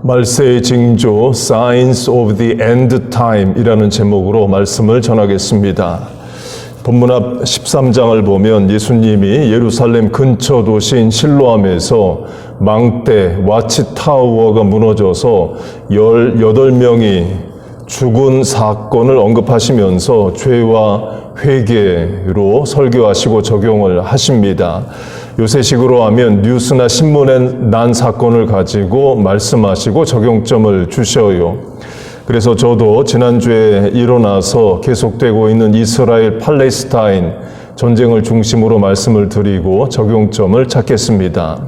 말세의 징조 Signs of the End Time 이라는 제목으로 말씀을 전하겠습니다. 본문 앞 13장을 보면 예수님이 예루살렘 근처 도시인 실로암에서 망대 와치타워가 무너져서 18명이 죽은 사건을 언급하시면서 죄와 회개로 설교하시고 적용을 하십니다. 요새식으로 하면 뉴스나 신문에 난 사건을 가지고 말씀하시고 적용점을 주셔요. 그래서 저도 지난주에 일어나서 계속되고 있는 이스라엘 팔레스타인 전쟁을 중심으로 말씀을 드리고 적용점을 찾겠습니다.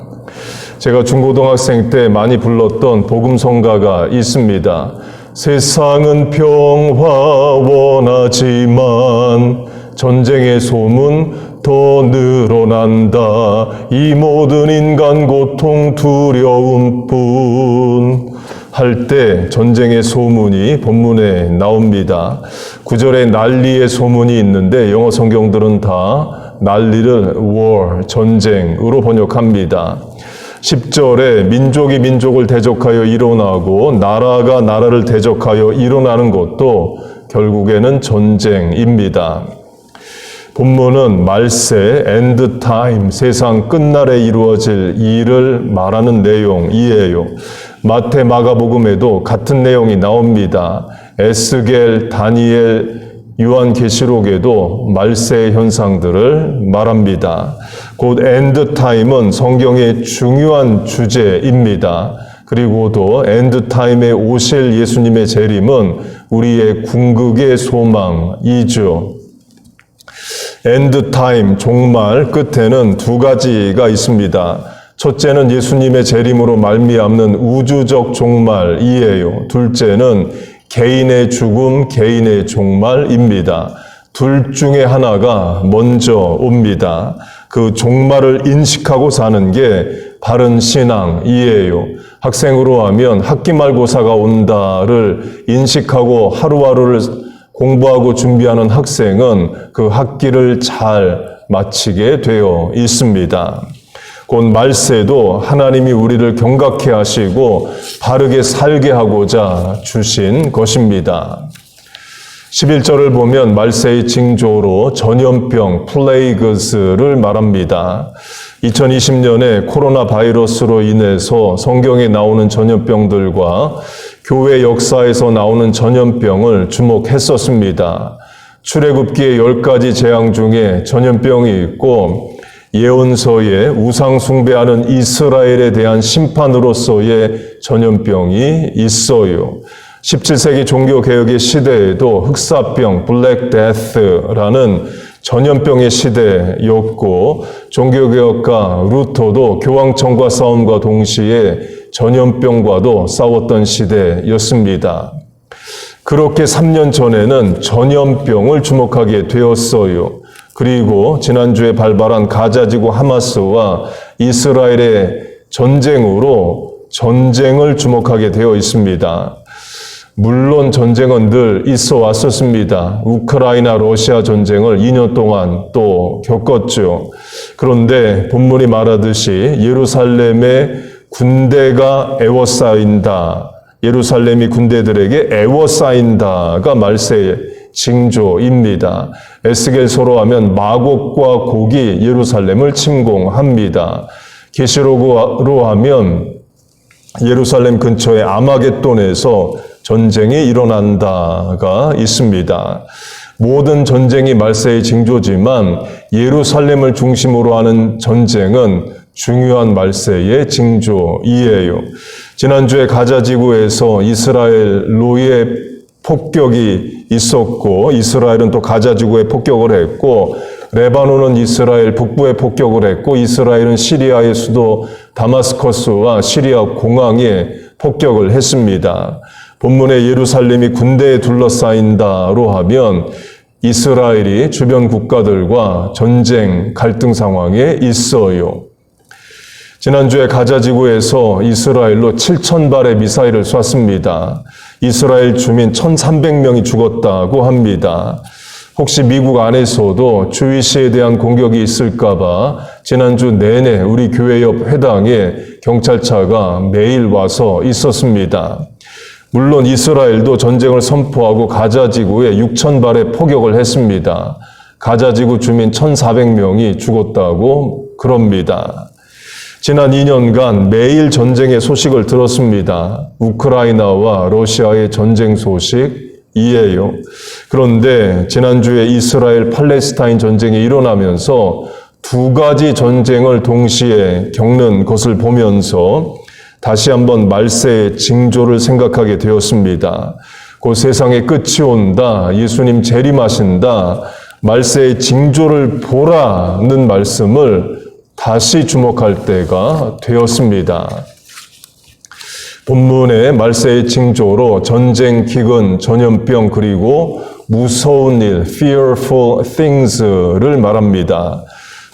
제가 중고등학생 때 많이 불렀던 복음성가가 있습니다. 세상은 평화 원하지만 전쟁의 소문 더 늘어난다. 이 모든 인간 고통 두려움뿐 할 때 전쟁의 소문이 본문에 나옵니다. 9절에 난리의 소문이 있는데 영어 성경들은 다 난리를 war, 전쟁으로 번역합니다. 10절에 민족이 민족을 대적하여 일어나고 나라가 나라를 대적하여 일어나는 것도 결국에는 전쟁입니다. 본문은 말세, end time, 세상 끝날에 이루어질 일을 말하는 내용이에요. 마태, 마가복음에도 같은 내용이 나옵니다. 에스겔, 다니엘, 요한계시록에도 말세의 현상들을 말합니다. 곧 end time은 성경의 중요한 주제입니다. 그리고도 end time에 오실 예수님의 재림은 우리의 궁극의 소망이죠. end time, 종말 끝에는 두 가지가 있습니다. 첫째는 예수님의 재림으로 말미암는 우주적 종말이에요. 둘째는 개인의 죽음, 개인의 종말입니다. 둘 중에 하나가 먼저 옵니다. 그 종말을 인식하고 사는 게 바른 신앙이에요. 학생으로 하면 학기말고사가 온다를 인식하고 하루하루를 공부하고 준비하는 학생은 그 학기를 잘 마치게 되어 있습니다. 곧 말세도 하나님이 우리를 경각해 하시고 바르게 살게 하고자 주신 것입니다. 11절을 보면 말세의 징조로 전염병, 플레이그스를 말합니다. 2020년에 코로나 바이러스로 인해서 성경에 나오는 전염병들과 교회 역사에서 나오는 전염병을 주목했었습니다. 출애굽기의 10가지 재앙 중에 전염병이 있고 예언서에 우상 숭배하는 이스라엘에 대한 심판으로서의 전염병이 있어요. 17세기 종교개혁의 시대에도 흑사병, 블랙데스라는 전염병의 시대였고 종교개혁가 루터도 교황청과 싸움과 동시에 전염병과도 싸웠던 시대였습니다. 그렇게 3년 전에는 전염병을 주목하게 되었어요. 그리고 지난주에 발발한 가자지구 하마스와 이스라엘의 전쟁으로 전쟁을 주목하게 되어 있습니다. 물론 전쟁은 늘 있어 왔었습니다. 우크라이나 러시아 전쟁을 2년 동안 또 겪었죠. 그런데 본문이 말하듯이 예루살렘의 군대가 애워싸인다. 예루살렘이 군대들에게 애워싸인다가 말세의 징조입니다. 에스겔서로 하면 마곡과 곡이 예루살렘을 침공합니다. 계시록으로 하면 예루살렘 근처의 아마겟돈에서 전쟁이 일어난다가 있습니다. 모든 전쟁이 말세의 징조지만 예루살렘을 중심으로 하는 전쟁은 중요한 말세의 징조이에요. 지난주에 가자지구에서 이스라엘로의 폭격이 있었고 이스라엘은 또 가자지구에 폭격을 했고 레바논은 이스라엘 북부에 폭격을 했고 이스라엘은 시리아의 수도 다마스커스와 시리아 공항에 폭격을 했습니다. 본문에 예루살렘이 군대에 둘러싸인다로 하면 이스라엘이 주변 국가들과 전쟁 갈등 상황에 있어요. 지난주에 가자지구에서 이스라엘로 7,000발의 미사일을 쐈습니다. 이스라엘 주민 1,300명이 죽었다고 합니다. 혹시 미국 안에서도 주이시에 대한 공격이 있을까봐 지난주 내내 우리 교회 옆 회당에 경찰차가 매일 와서 있었습니다. 물론 이스라엘도 전쟁을 선포하고 가자지구에 6,000발의 포격을 했습니다. 가자지구 주민 1,400명이 죽었다고 그럽니다. 지난 2년간 매일 전쟁의 소식을 들었습니다. 우크라이나와 러시아의 전쟁 소식이에요. 그런데 지난주에 이스라엘 팔레스타인 전쟁이 일어나면서 두 가지 전쟁을 동시에 겪는 것을 보면서 다시 한번 말세의 징조를 생각하게 되었습니다. 곧 세상의 끝이 온다, 예수님 재림하신다, 말세의 징조를 보라는 말씀을 다시 주목할 때가 되었습니다. 본문의 말세의 징조로 전쟁, 기근, 전염병 그리고 무서운 일, fearful things를 말합니다.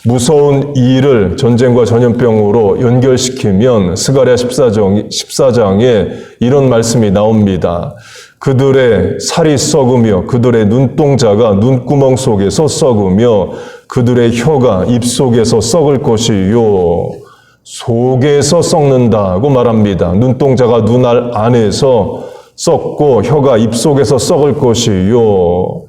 무서운 일을 전쟁과 전염병으로 연결시키면 스가랴 14장에 이런 말씀이 나옵니다. 그들의 살이 썩으며 그들의 눈동자가 눈구멍 속에서 썩으며 그들의 혀가 입 속에서 썩을 것이요. 속에서 썩는다고 말합니다. 눈동자가 눈 안에서 썩고 혀가 입 속에서 썩을 것이요.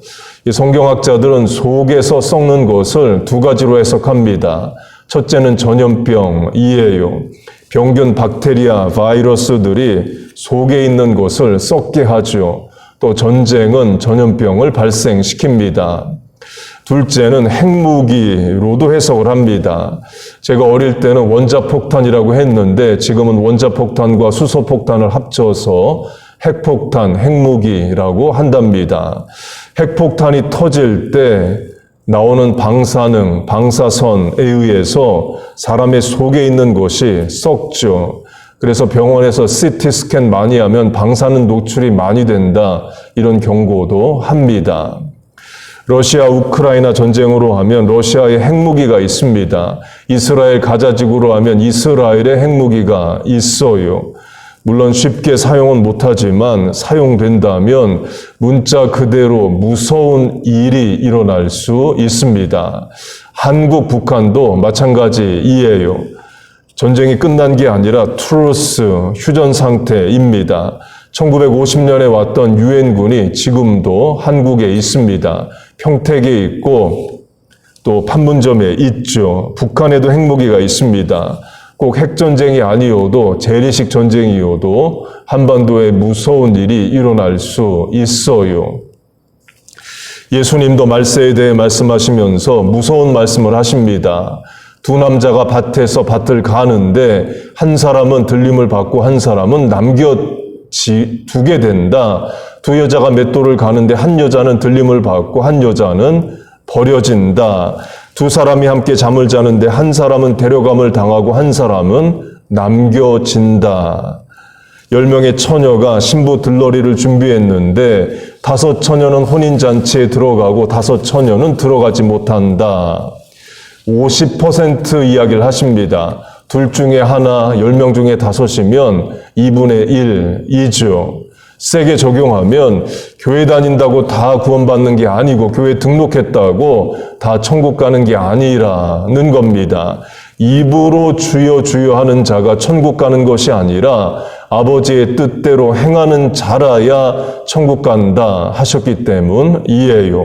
이 성경학자들은 속에서 썩는 것을 두 가지로 해석합니다. 첫째는 전염병이에요. 병균, 박테리아, 바이러스들이 속에 있는 것을 썩게 하죠. 또 전쟁은 전염병을 발생시킵니다. 둘째는 핵무기로도 해석을 합니다. 제가 어릴 때는 원자폭탄이라고 했는데 지금은 원자폭탄과 수소폭탄을 합쳐서 핵폭탄, 핵무기라고 한답니다. 핵폭탄이 터질 때 나오는 방사능, 방사선에 의해서 사람의 속에 있는 것이 썩죠. 그래서 병원에서 CT 스캔 많이 하면 방사능 노출이 많이 된다, 이런 경고도 합니다. 러시아 우크라이나 전쟁으로 하면 러시아의 핵무기가 있습니다. 이스라엘 가자지구로 하면 이스라엘의 핵무기가 있어요. 물론 쉽게 사용은 못하지만 사용된다면 문자 그대로 무서운 일이 일어날 수 있습니다. 한국, 북한도 마찬가지이에요. 전쟁이 끝난 게 아니라 truce, 휴전 상태입니다. 1950년에 왔던 유엔군이 지금도 한국에 있습니다. 평택에 있고 또 판문점에 있죠. 북한에도 핵무기가 있습니다. 꼭 핵전쟁이 아니어도 재래식 전쟁이어도 한반도에 무서운 일이 일어날 수 있어요. 예수님도 말세에 대해 말씀하시면서 무서운 말씀을 하십니다. 두 남자가 밭에서 밭을 가는데 한 사람은 들림을 받고 한 사람은 남겨두게 된다. 두 여자가 맷돌을 가는데 한 여자는 들림을 받고 한 여자는 버려진다. 두 사람이 함께 잠을 자는데 한 사람은 데려감을 당하고 한 사람은 남겨진다. 10명의 처녀가 신부 들러리를 준비했는데 5 처녀는 혼인잔치에 들어가고 5 처녀는 들어가지 못한다. 50% 이야기를 하십니다. 둘 중에 하나, 10명 중에 5이면 2분의 1이죠. 세게 적용하면 교회 다닌다고 다 구원받는 게 아니고 교회 등록했다고 다 천국 가는 게 아니라는 겁니다. 입으로 주여 주여 하는 자가 천국 가는 것이 아니라 아버지의 뜻대로 행하는 자라야 천국 간다 하셨기 때문이에요.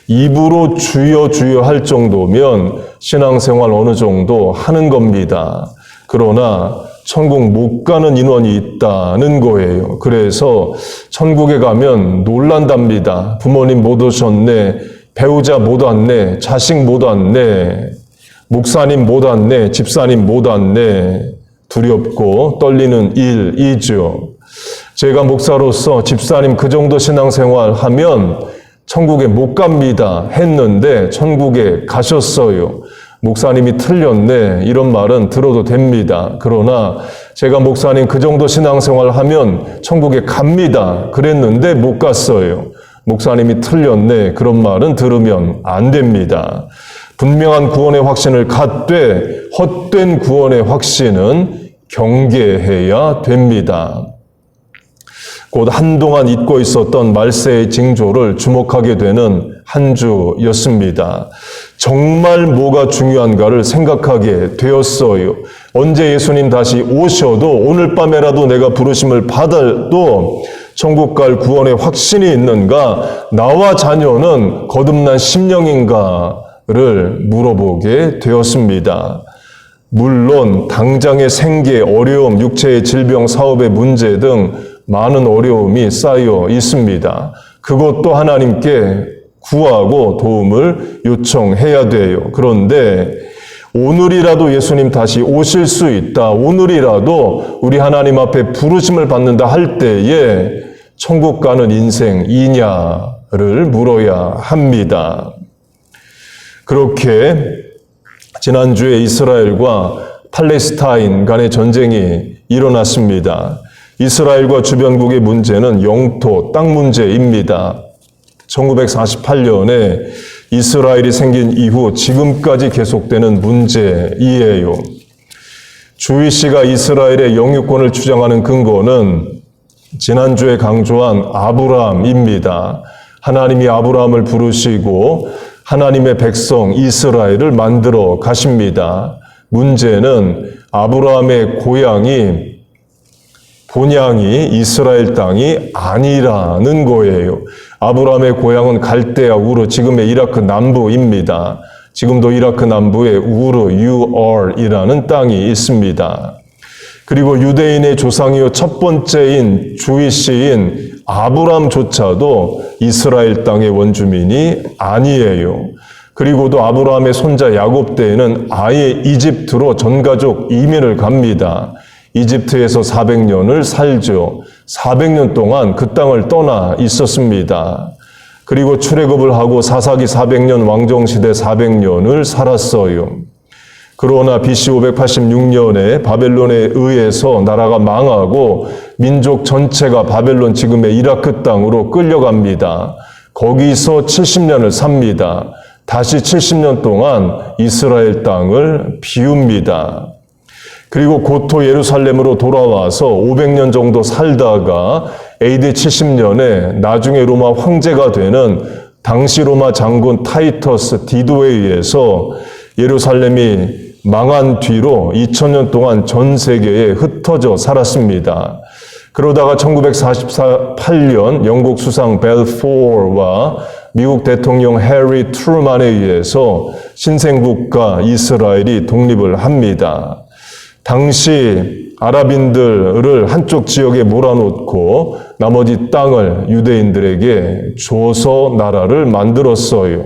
입으로 주여 주여 할 정도면 신앙생활 어느 정도 하는 겁니다. 그러나 천국 못 가는 인원이 있다는 거예요. 그래서 천국에 가면 놀란답니다. 부모님 못 오셨네, 배우자 못 왔네, 자식 못 왔네, 목사님 못 왔네, 집사님 못 왔네. 두렵고 떨리는 일이죠. 제가 목사로서 집사님 그 정도 신앙생활 하면 천국에 못 갑니다 했는데 천국에 가셨어요. 목사님이 틀렸네, 이런 말은 들어도 됩니다. 그러나 제가 목사님 그 정도 신앙생활 하면 천국에 갑니다 그랬는데 못 갔어요. 목사님이 틀렸네, 그런 말은 들으면 안 됩니다. 분명한 구원의 확신을 갖되 헛된 구원의 확신은 경계해야 됩니다. 곧 한동안 잊고 있었던 말세의 징조를 주목하게 되는 한 주였습니다. 정말 뭐가 중요한가를 생각하게 되었어요. 언제 예수님 다시 오셔도 오늘 밤에라도 내가 부르심을 받아도 천국 갈 구원의 확신이 있는가? 나와 자녀는 거듭난 심령인가를 물어보게 되었습니다. 물론 당장의 생계, 어려움, 육체의 질병, 사업의 문제 등 많은 어려움이 쌓여 있습니다. 그것도 하나님께 구하고 도움을 요청해야 돼요. 그런데 오늘이라도 예수님 다시 오실 수 있다. 오늘이라도 우리 하나님 앞에 부르심을 받는다 할 때에 천국 가는 인생이냐를 물어야 합니다. 그렇게 지난주에 이스라엘과 팔레스타인 간의 전쟁이 일어났습니다. 이스라엘과 주변국의 문제는 영토, 땅 문제입니다. 1948년에 이스라엘이 생긴 이후 지금까지 계속되는 문제이에요. 주희 씨가 이스라엘의 영유권을 주장하는 근거는 지난주에 강조한 아브라함입니다. 하나님이 아브라함을 부르시고 하나님의 백성 이스라엘을 만들어 가십니다. 문제는 아브라함의 본향이 이스라엘 땅이 아니라는 거예요. 아브라함의 고향은 갈대아 우르, 지금의 이라크 남부입니다. 지금도 이라크 남부에 우르, UR이라는 땅이 있습니다. 그리고 유대인의 조상이요 첫 번째인 주위 씨인 아브라함조차도 이스라엘 땅의 원주민이 아니에요. 그리고도 아브라함의 손자 야곱 때에는 아예 이집트로 전가족 이민을 갑니다. 이집트에서 400년을 살죠. 400년 동안 그 땅을 떠나 있었습니다. 그리고 출애굽을 하고 사사기 400년, 왕정시대 400년을 살았어요. 그러나 BC 586년에 바벨론에 의해서 나라가 망하고 민족 전체가 바벨론 지금의 이라크 땅으로 끌려갑니다. 거기서 70년을 삽니다. 다시 70년 동안 이스라엘 땅을 비웁니다. 그리고 고토 예루살렘으로 돌아와서 500년 정도 살다가 AD 70년에 나중에 로마 황제가 되는 당시 로마 장군 타이터스 디도에 의해서 예루살렘이 망한 뒤로 2000년 동안 전 세계에 흩어져 살았습니다. 그러다가 1948년 영국 수상 벨포어와 미국 대통령 해리 트루만에 의해서 신생국가 이스라엘이 독립을 합니다. 당시 아랍인들을 한쪽 지역에 몰아놓고 나머지 땅을 유대인들에게 줘서 나라를 만들었어요.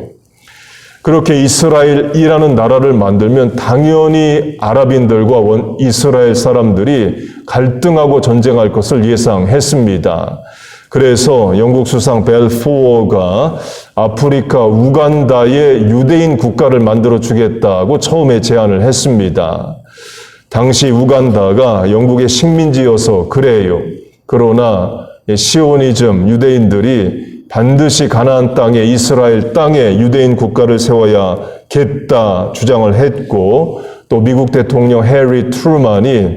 그렇게 이스라엘이라는 나라를 만들면 당연히 아랍인들과 이스라엘 사람들이 갈등하고 전쟁할 것을 예상했습니다. 그래서 영국 수상 벨포어가 아프리카 우간다에 유대인 국가를 만들어 주겠다고 처음에 제안을 했습니다. 당시 우간다가 영국의 식민지여서 그래요. 그러나 시오니즘 유대인들이 반드시 가나안 땅에 이스라엘 땅에 유대인 국가를 세워야겠다 주장을 했고 또 미국 대통령 해리 트루만이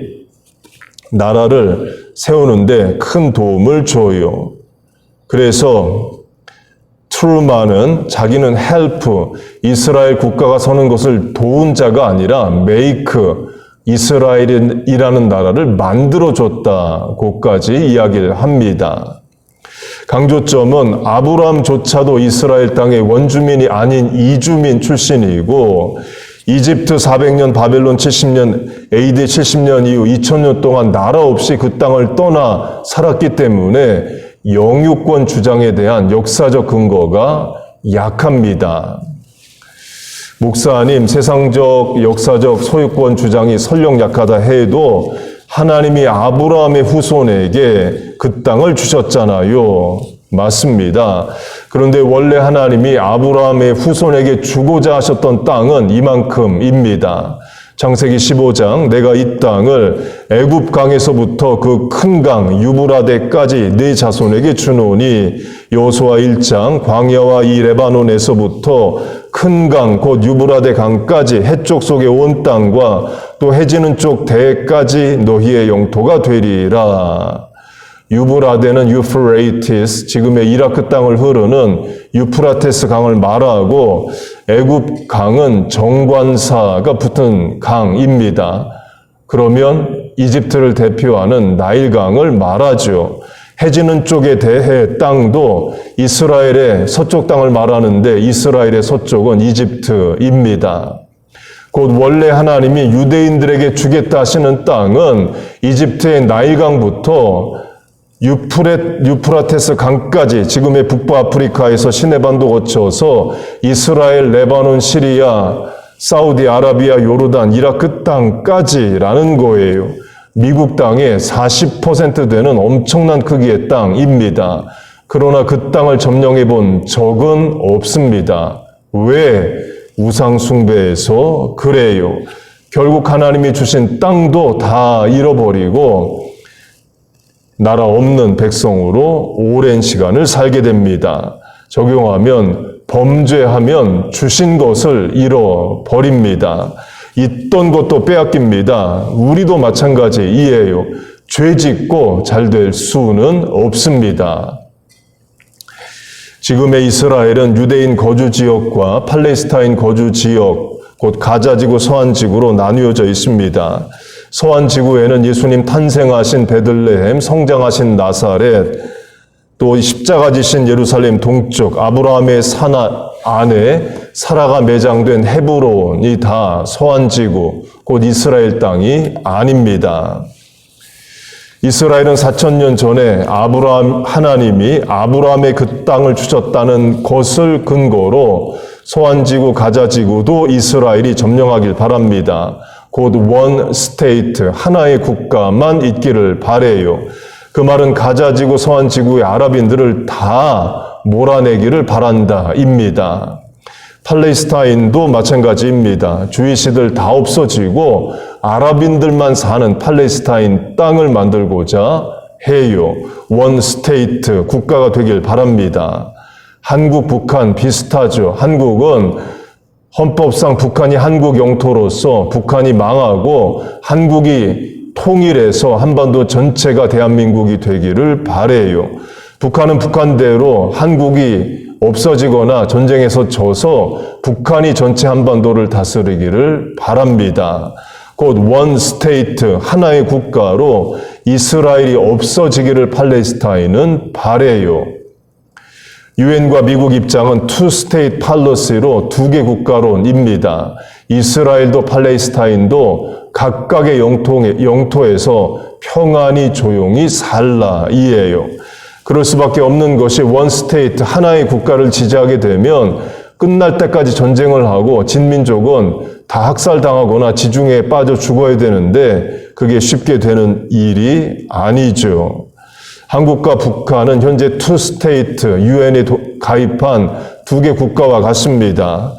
나라를 세우는데 큰 도움을 줘요. 그래서 트루만은 자기는 헬프, 이스라엘 국가가 서는 것을 도운 자가 아니라 메이크, 이스라엘이라는 나라를 만들어줬다고까지 이야기를 합니다. 강조점은 아브라함조차도 이스라엘 땅의 원주민이 아닌 이주민 출신이고 이집트 400년, 바벨론 70년, AD 70년 이후 2000년 동안 나라 없이 그 땅을 떠나 살았기 때문에 영유권 주장에 대한 역사적 근거가 약합니다. 목사님, 세상적, 역사적 소유권 주장이 설령 약하다 해도 하나님이 아브라함의 후손에게 그 땅을 주셨잖아요. 맞습니다. 그런데 원래 하나님이 아브라함의 후손에게 주고자 하셨던 땅은 이만큼입니다. 창세기 15장 내가 이 땅을 애굽 강에서부터 그 큰 강 유브라데까지 네 자손에게 주노니 여호수아 1장 광야와 이 레바논에서부터 큰 강 곧 유브라데 강까지 해쪽 속의 온 땅과 또 해지는 쪽 대까지 너희의 영토가 되리라. 유브라데는 유프레이티스, 지금의 이라크 땅을 흐르는 유프라테스 강을 말하고 애굽 강은 정관사가 붙은 강입니다. 그러면 이집트를 대표하는 나일강을 말하죠. 해지는 쪽에 대해 땅도 이스라엘의 서쪽 땅을 말하는데 이스라엘의 서쪽은 이집트입니다. 곧 원래 하나님이 유대인들에게 주겠다 하시는 땅은 이집트의 나일강부터 유프라테스 강까지 지금의 북부아프리카에서 시내반도 거쳐서 이스라엘, 레바논, 시리아, 사우디아라비아, 요르단, 이라크 땅까지라는 거예요. 미국 땅의 40% 되는 엄청난 크기의 땅입니다. 그러나 그 땅을 점령해 본 적은 없습니다. 왜? 우상 숭배해서 그래요. 결국 하나님이 주신 땅도 다 잃어버리고 나라 없는 백성으로 오랜 시간을 살게 됩니다. 적용하면 범죄하면 주신 것을 잃어버립니다. 있던 것도 빼앗깁니다. 우리도 마찬가지이에요. 죄 짓고 잘 될 수는 없습니다. 지금의 이스라엘은 유대인 거주 지역과 팔레스타인 거주 지역, 곧 가자지구, 서안지구로 나뉘어져 있습니다. 서안지구에는 예수님 탄생하신 베들레헴, 성장하신 나사렛, 또 십자가 지신 예루살렘 동쪽, 아브라함의 산 안에 사라가 매장된 헤브론이 다 서안지구, 곧 이스라엘 땅이 아닙니다. 이스라엘은 4,000년 전에 하나님이 아브라함의 그 땅을 주셨다는 것을 근거로 서안지구, 가자지구도 이스라엘이 점령하길 바랍니다. 곧 원 스테이트, 하나의 국가만 있기를 바래요. 그 말은 가자지구, 서안지구의 아랍인들을 다 몰아내기를 바란다입니다. 팔레스타인도 마찬가지입니다. 주이시들 다 없어지고 아랍인들만 사는 팔레스타인 땅을 만들고자 해요. 원 스테이트, 국가가 되길 바랍니다. 한국, 북한 비슷하죠. 한국은 헌법상 북한이 한국 영토로서 북한이 망하고 한국이 통일해서 한반도 전체가 대한민국이 되기를 바래요. 북한은 북한대로 한국이 없어지거나 전쟁에서 져서 북한이 전체 한반도를 다스리기를 바랍니다. 곧 원 스테이트, 하나의 국가로 이스라엘이 없어지기를 팔레스타인은 바래요. 유엔과 미국 입장은 투 스테이트 팔러시로 두 개 국가론입니다. 이스라엘도 팔레스타인도 각각의 영토에서 평안히 조용히 살라이에요. 그럴 수밖에 없는 것이 원 스테이트, 하나의 국가를 지지하게 되면 끝날 때까지 전쟁을 하고 진민족은 다 학살당하거나 지중해에 빠져 죽어야 되는데 그게 쉽게 되는 일이 아니죠. 한국과 북한은 현재 투 스테이트, 유엔에 가입한 두 개 국가와 같습니다.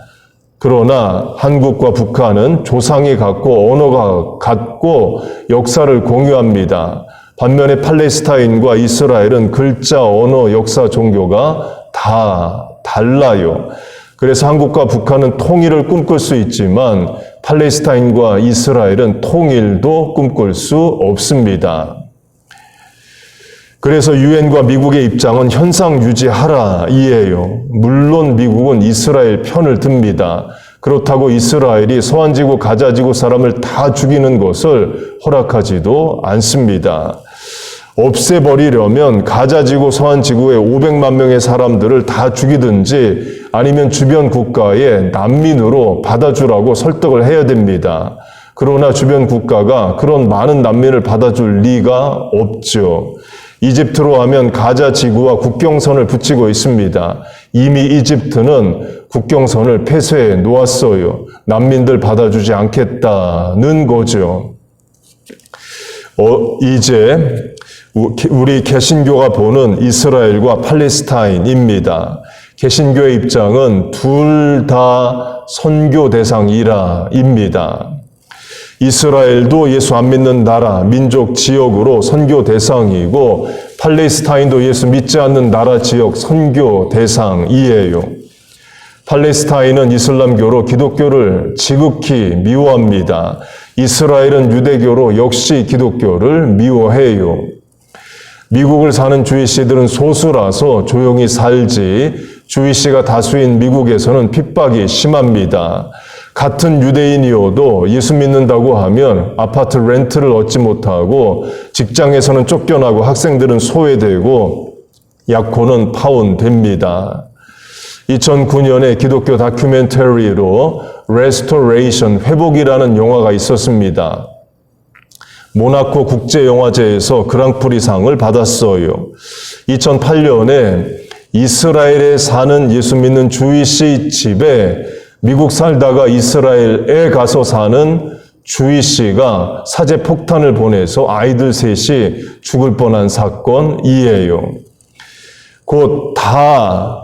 그러나 한국과 북한은 조상이 같고 언어가 같고 역사를 공유합니다. 반면에 팔레스타인과 이스라엘은 글자, 언어, 역사, 종교가 다 달라요. 그래서 한국과 북한은 통일을 꿈꿀 수 있지만 팔레스타인과 이스라엘은 통일도 꿈꿀 수 없습니다. 그래서 유엔과 미국의 입장은 현상 유지하라이에요. 물론 미국은 이스라엘 편을 듭니다. 그렇다고 이스라엘이 서안지구, 가자지구 사람을 다 죽이는 것을 허락하지도 않습니다. 없애버리려면 가자지구, 서안지구의 500만 명의 사람들을 다 죽이든지 아니면 주변 국가에 난민으로 받아주라고 설득을 해야 됩니다. 그러나 주변 국가가 그런 많은 난민을 받아줄 리가 없죠. 이집트로 하면 가자지구와 국경선을 붙이고 있습니다. 이미 이집트는 국경선을 폐쇄해 놓았어요. 난민들 받아주지 않겠다는 거죠. 이제 우리 개신교가 보는 이스라엘과 팔레스타인입니다. 개신교의 입장은 둘 다 선교 대상이라입니다. 이스라엘도 예수 안 믿는 나라, 민족, 지역으로 선교 대상이고 팔레스타인도 예수 믿지 않는 나라, 지역, 선교 대상이에요. 팔레스타인은 이슬람교로 기독교를 지극히 미워합니다. 이스라엘은 유대교로 역시 기독교를 미워해요. 미국을 사는 주이시들은 소수라서 조용히 살지 주이시가 다수인 미국에서는 핍박이 심합니다. 같은 유대인이어도 예수 믿는다고 하면 아파트 렌트를 얻지 못하고 직장에서는 쫓겨나고 학생들은 소외되고 약혼은 파혼됩니다. 2009년에 기독교 다큐멘터리로 Restoration, 회복이라는 영화가 있었습니다. 모나코 국제영화제에서 그랑프리상을 받았어요. 2008년에 이스라엘에 사는 예수 믿는 주이시 집에 미국 살다가 이스라엘에 가서 사는 주이시가 사제 폭탄을 보내서 아이들 셋이 죽을 뻔한 사건이에요. 곧 다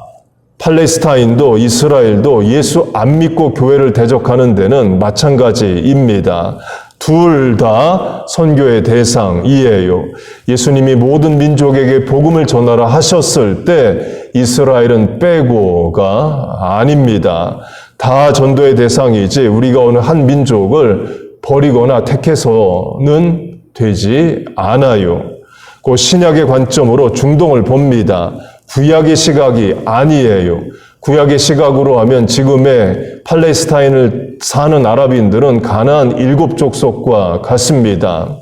팔레스타인도 이스라엘도 예수 안 믿고 교회를 대적하는 데는 마찬가지입니다. 둘 다 선교의 대상이에요. 예수님이 모든 민족에게 복음을 전하라 하셨을 때 이스라엘은 빼고가 아닙니다. 다 전도의 대상이지 우리가 어느 한 민족을 버리거나 택해서는 되지 않아요. 그 신약의 관점으로 중동을 봅니다. 구약의 시각이 아니에요. 구약의 시각으로 하면 지금의 팔레스타인을 사는 아랍인들은 가나안 7족속과 같습니다.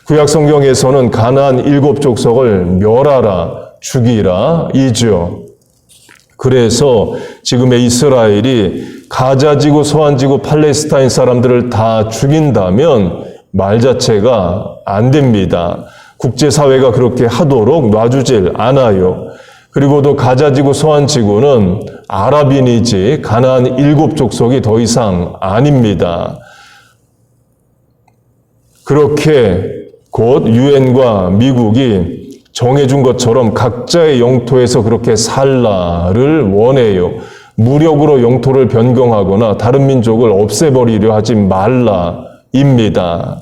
구약 성경에서는 가나안 7족속을 멸하라, 죽이라 이죠. 그래서 지금의 이스라엘이 가자지구, 소안지구, 팔레스타인 사람들을 다 죽인다면 말 자체가 안 됩니다. 국제사회가 그렇게 하도록 놔주질 않아요. 그리고도 가자지구, 소안지구는 아랍인이지 가나안 7족속이 더 이상 아닙니다. 그렇게 곧 유엔과 미국이 정해준 것처럼 각자의 영토에서 그렇게 살라를 원해요. 무력으로 영토를 변경하거나 다른 민족을 없애버리려 하지 말라입니다.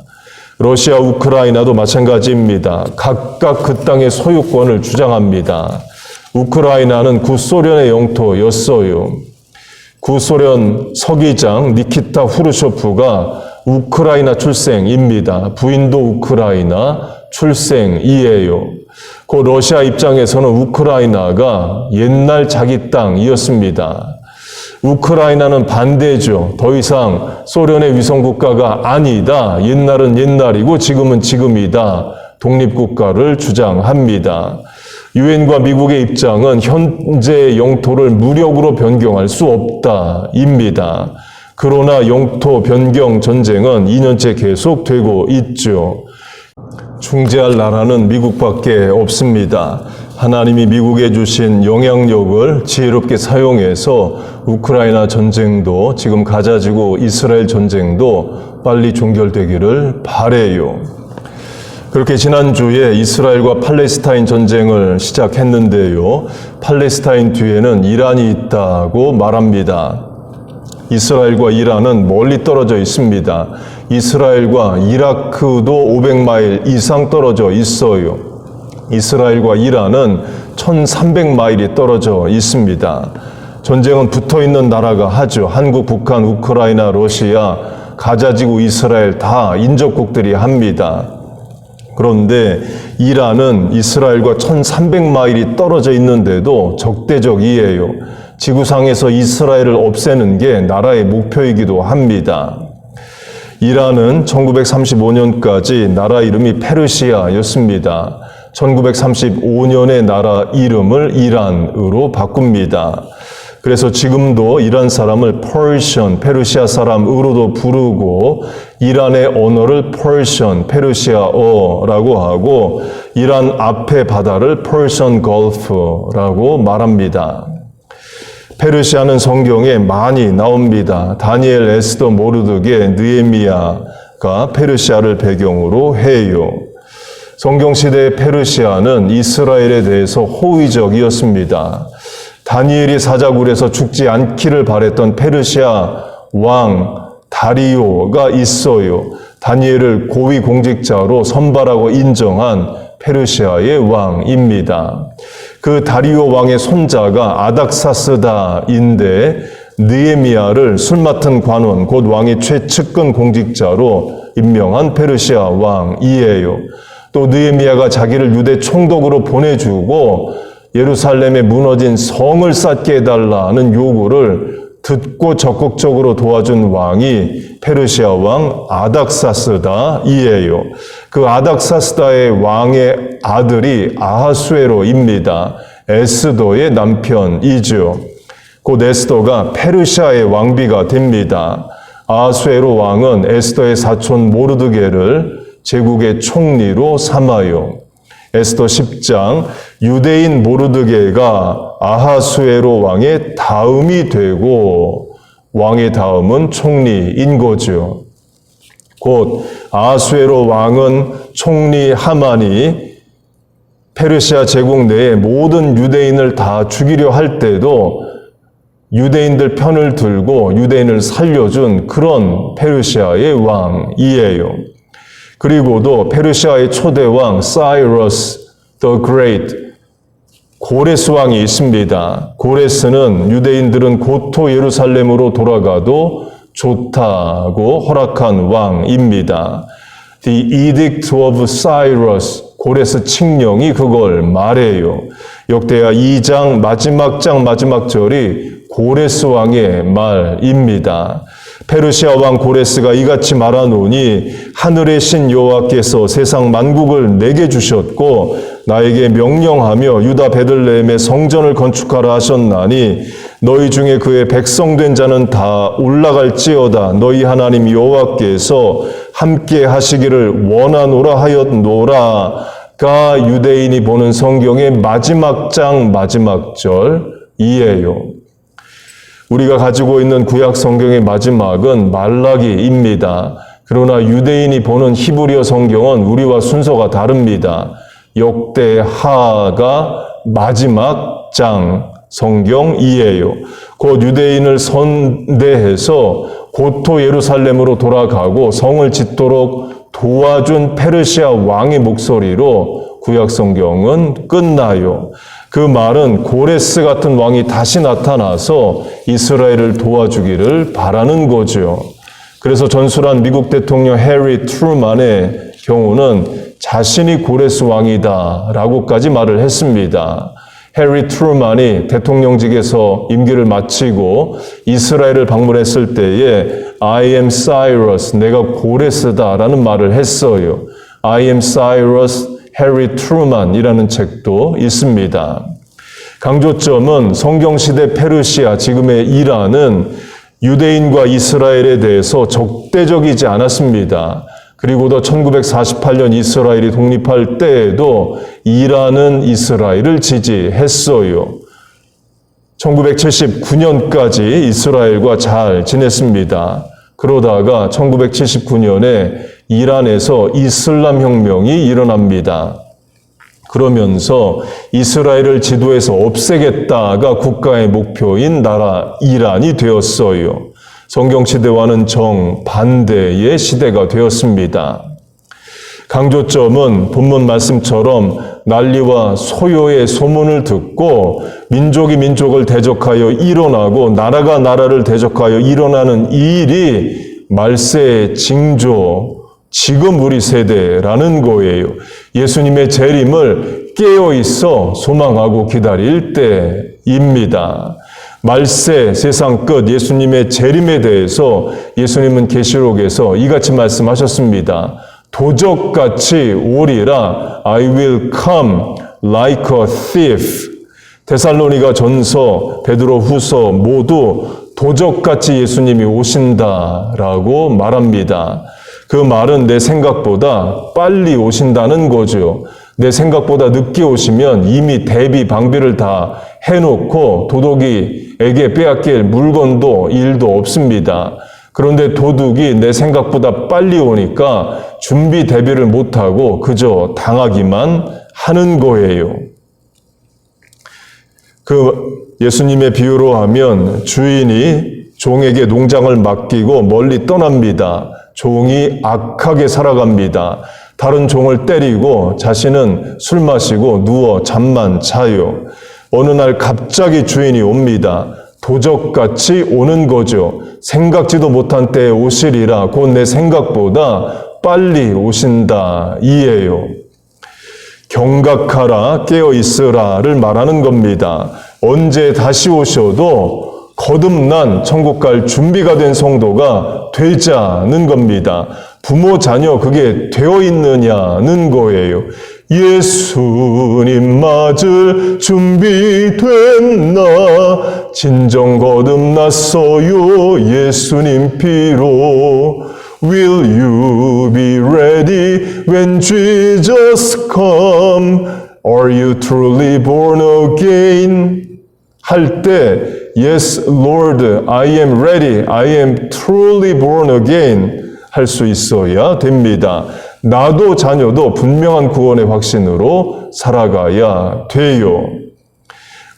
러시아, 우크라이나도 마찬가지입니다. 각각 그 땅의 소유권을 주장합니다. 우크라이나는 구소련의 영토였어요. 구소련 서기장 니키타 후르쇼프가 우크라이나 출생입니다. 부인도 우크라이나 출생이에요. 그 러시아 입장에서는 우크라이나가 옛날 자기 땅이었습니다. 우크라이나는 반대죠. 더 이상 소련의 위성국가가 아니다. 옛날은 옛날이고 지금은 지금이다. 독립국가를 주장합니다. 유엔과 미국의 입장은 현재 영토를 무력으로 변경할 수 없다입니다. 그러나 영토 변경 전쟁은 2년째 계속되고 있죠. 중재할 나라는 미국밖에 없습니다. 하나님이 미국에 주신 영향력을 지혜롭게 사용해서 우크라이나 전쟁도 지금 가자지구 이스라엘 전쟁도 빨리 종결되기를 바라요. 그렇게 지난주에 이스라엘과 팔레스타인 전쟁을 시작했는데요. 팔레스타인 뒤에는 이란이 있다고 말합니다. 이스라엘과 이란은 멀리 떨어져 있습니다. 이스라엘과 이라크도 500마일 이상 떨어져 있어요. 이스라엘과 이란은 1300마일이 떨어져 있습니다. 전쟁은 붙어있는 나라가 하죠. 한국, 북한, 우크라이나, 러시아, 가자지구, 이스라엘 다 인접국들이 합니다. 그런데 이란은 이스라엘과 1300마일이 떨어져 있는데도 적대적이에요. 지구상에서 이스라엘을 없애는 게 나라의 목표이기도 합니다. 이란은 1935년까지 나라 이름이 페르시아였습니다. 1935년에 나라 이름을 이란으로 바꿉니다. 그래서 지금도 이란 사람을 퍼시안, 페르시아 사람으로도 부르고 이란의 언어를 퍼시안, 페르시아어라고 하고 이란 앞에 바다를 퍼시안 걸프라고 말합니다. 페르시아는 성경에 많이 나옵니다. 다니엘, 에스더, 모르드게, 느헤미야가 페르시아를 배경으로 해요. 성경시대의 페르시아는 이스라엘에 대해서 호의적이었습니다. 다니엘이 사자굴에서 죽지 않기를 바랬던 페르시아 왕 다리오가 있어요. 다니엘을 고위공직자로 선발하고 인정한 페르시아의 왕입니다. 그 다리오 왕의 손자가 아닥사스다인데 느헤미야를 술 맡은 관원, 곧 왕의 최측근 공직자로 임명한 페르시아 왕이에요. 또 느헤미야가 자기를 유대 총독으로 보내주고 예루살렘에 무너진 성을 쌓게 해달라는 요구를 듣고 적극적으로 도와준 왕이 페르시아 왕 아닥사스다 이에요. 그 아닥사스다의 왕의 아들이 아하수에로입니다. 에스더의 남편이죠. 곧 에스더가 페르시아의 왕비가 됩니다. 아하수에로 왕은 에스더의 사촌 모르드게를 제국의 총리로 삼아요. 에스더 10장, 유대인 모르드게가 아하수에로 왕의 다음이 되고 왕의 다음은 총리인 거죠. 곧 아하수에로 왕은 총리 하만이 페르시아 제국 내의 모든 유대인을 다 죽이려 할 때도 유대인들 편을 들고 유대인을 살려준 그런 페르시아의 왕이에요. 그리고도 페르시아의 초대왕 사이러스 the Great 고레스 왕이 있습니다. 고레스는 유대인들은 고토 예루살렘으로 돌아가도 좋다고 허락한 왕입니다. The Edict of Cyrus 고레스 칙령이 그걸 말해요. 역대하 2장 마지막 절이 고레스 왕의 말입니다. 페르시아 왕 고레스가 이같이 말하노니 하늘의 신 여호와께서 세상 만국을 내게 주셨고 나에게 명령하며 유다 베들레헴에 성전을 건축하라 하셨나니 너희 중에 그의 백성된 자는 다 올라갈지어다. 너희 하나님 여호와께서 함께 하시기를 원하노라 하였노라가 유대인이 보는 성경의 마지막 장 마지막 절이에요. 우리가 가지고 있는 구약 성경의 마지막은 말라기입니다. 그러나 유대인이 보는 히브리어 성경은 우리와 순서가 다릅니다. 역대하가 마지막 장 성경이에요. 곧 유대인을 선대해서 고토 예루살렘으로 돌아가고 성을 짓도록 도와준 페르시아 왕의 목소리로 구약 성경은 끝나요. 그 말은 고레스 같은 왕이 다시 나타나서 이스라엘을 도와주기를 바라는 거죠. 그래서 전술한 미국 대통령 해리 트루만의 경우는 자신이 고레스 왕이다 라고까지 말을 했습니다. 해리 트루만이 대통령직에서 임기를 마치고 이스라엘을 방문했을 때에 I am Cyrus, 내가 고레스다 라는 말을 했어요. I am Cyrus, 해리 트루만이라는 책도 있습니다. 강조점은 성경시대 페르시아, 지금의 이란은 유대인과 이스라엘에 대해서 적대적이지 않았습니다. 그리고도 1948년 이스라엘이 독립할 때에도 이란은 이스라엘을 지지했어요. 1979년까지 이스라엘과 잘 지냈습니다. 그러다가 1979년에 이란에서 이슬람 혁명이 일어납니다. 그러면서 이스라엘을 지도에서 없애겠다가 국가의 목표인 나라 이란이 되었어요. 성경시대와는 정반대의 시대가 되었습니다. 강조점은 본문 말씀처럼 난리와 소요의 소문을 듣고 민족이 민족을 대적하여 일어나고 나라가 나라를 대적하여 일어나는 이 일이 말세의 징조, 지금 우리 세대라는 거예요. 예수님의 재림을 깨어있어 소망하고 기다릴 때입니다. 말세, 세상 끝, 예수님의 재림에 대해서 예수님은 계시록에서 이같이 말씀하셨습니다. 도적같이 오리라, I will come like a thief. 데살로니가 전서, 베드로 후서 모두 도적같이 예수님이 오신다라고 말합니다. 그 말은 내 생각보다 빨리 오신다는 거죠. 내 생각보다 늦게 오시면 이미 대비 방비를 다 해놓고 도둑이에게 빼앗길 물건도 일도 없습니다. 그런데 도둑이 내 생각보다 빨리 오니까 준비 대비를 못하고 그저 당하기만 하는 거예요. 예수님의 비유로 하면 주인이 종에게 농장을 맡기고 멀리 떠납니다. 종이 악하게 살아갑니다. 다른 종을 때리고 자신은 술 마시고 누워 잠만 자요. 어느 날 갑자기 주인이 옵니다. 도적같이 오는 거죠. 생각지도 못한 때에 오시리라. 곧 내 생각보다 빨리 오신다 이에요. 경각하라, 깨어 있으라를 말하는 겁니다. 언제 다시 오셔도 거듭난 천국 갈 준비가 된 성도가 되자는 겁니다. 부모, 자녀 그게 되어 있느냐는 거예요. 예수님 맞을 준비 됐나? 진정 거듭났어요. 예수님 피로. Will you be ready when Jesus come? Are you truly born again? 할 때 Yes, Lord, I am ready. I am truly born again. 할 수 있어야 됩니다. 나도 자녀도 분명한 구원의 확신으로 살아가야 돼요.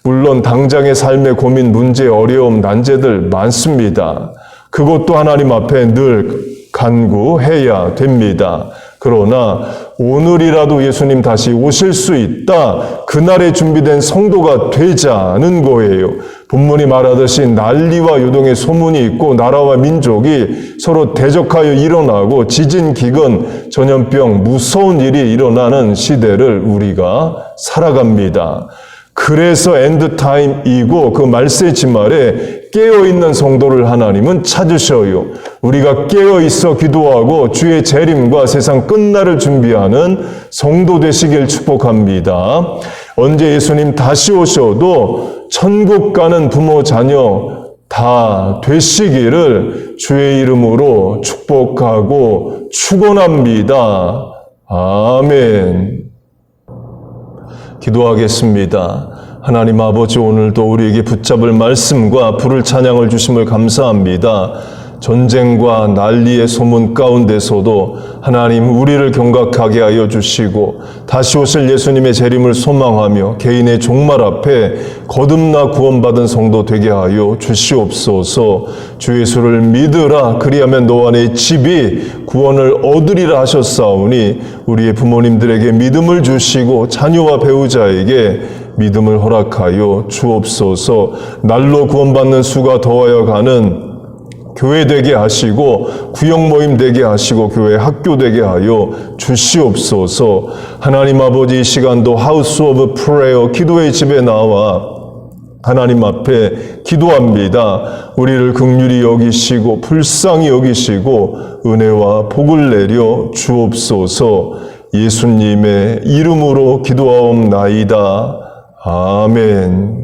물론 당장의 삶의 고민, 문제, 어려움, 난제들 많습니다. 그것도 하나님 앞에 늘 간구해야 됩니다. 그러나 오늘이라도 예수님 다시 오실 수 있다. 그날에 준비된 성도가 되자는 거예요. 본문이 말하듯이 난리와 요동의 소문이 있고 나라와 민족이 서로 대적하여 일어나고 지진, 기근, 전염병, 무서운 일이 일어나는 시대를 우리가 살아갑니다. 그래서 엔드타임이고 그 말세지 말에 깨어있는 성도를 하나님은 찾으셔요. 우리가 깨어있어 기도하고 주의 재림과 세상 끝날을 준비하는 성도 되시길 축복합니다. 언제 예수님 다시 오셔도 천국 가는 부모, 자녀 다 되시기를 주의 이름으로 축복하고 축원합니다. 아멘. 기도하겠습니다. 하나님 아버지, 오늘도 우리에게 붙잡을 말씀과 부를 찬양을 주심을 감사합니다. 전쟁과 난리의 소문 가운데서도 하나님 우리를 경각하게 하여 주시고 다시 오실 예수님의 재림을 소망하며 개인의 종말 앞에 거듭나 구원받은 성도 되게 하여 주시옵소서. 주 예수를 믿으라, 그리하면 너 안에 집이 구원을 얻으리라 하셨사오니 우리의 부모님들에게 믿음을 주시고 자녀와 배우자에게 믿음을 허락하여 주옵소서. 날로 구원받는 수가 더하여 가는 교회 되게 하시고 구역 모임 되게 하시고 교회 학교 되게 하여 주시옵소서. 하나님 아버지, 이 시간도 하우스 오브 프레이어, 기도의 집에 나와 하나님 앞에 기도합니다. 우리를 긍휼히 여기시고 불쌍히 여기시고 은혜와 복을 내려 주옵소서. 예수님의 이름으로 기도하옵나이다. 아멘.